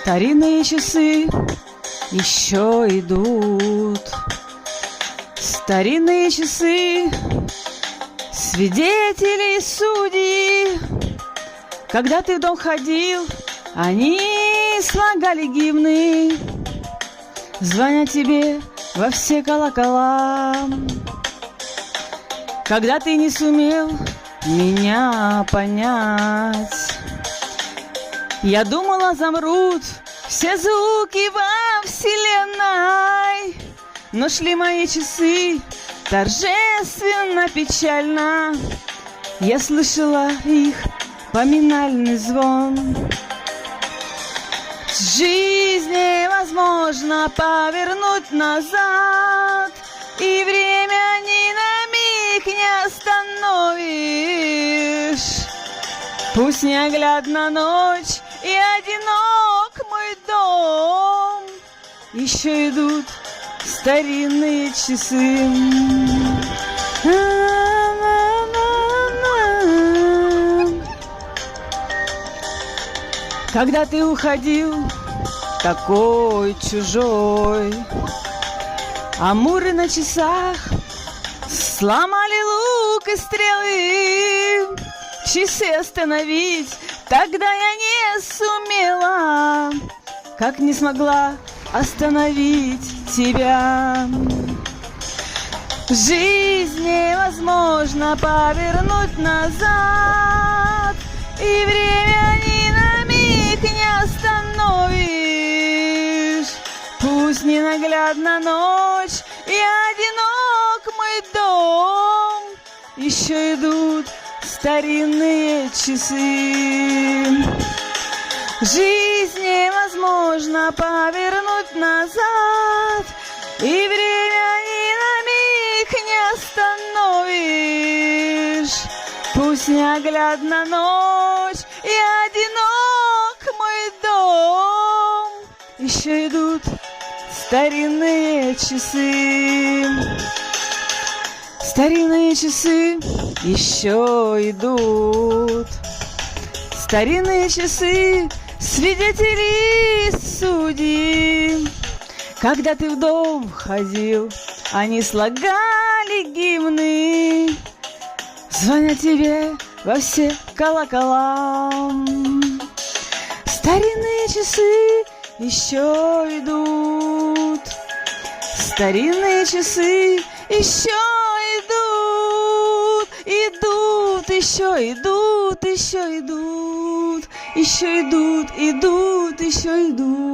Старинные часы еще идут. Старинные часы, свидетели и судьи. Когда ты в дом ходил, они слагали гимны, звоня тебе во все колокола. Когда ты не сумел меня понять, я думала, замрут все звуки во вселенной, но шли мои часы торжественно, печально. Я слышала их поминальный звон. Жизнь невозможно повернуть назад, и время ни на миг не остановишь. Пусть неоглядна ночь и одинок мой дом, еще идут старинные часы. Когда ты уходил, такой чужой, амуры на часах сломали лук и стрелы. Часы остановить тогда я не сумела, как не смогла остановить тебя. Жизнь невозможно повернуть назад, и время ни на миг не остановишь. Пусть ненаглядна ночь и одинок мой дом, еще идут старинные часы. Жизнь невозможно повернуть назад, и время ни на миг не остановишь. Пусть неоглядна ночь и одинок мой дом, еще идут старинные часы. Старинные часы еще идут. Старинные часы, свидетели и судьи. Когда ты в дом ходил, они слагали гимны, звоня тебе во все колокола. Старинные часы еще идут. Старинные часы еще идут. Идут, еще идут, еще идут. Еще идут, идут, еще идут.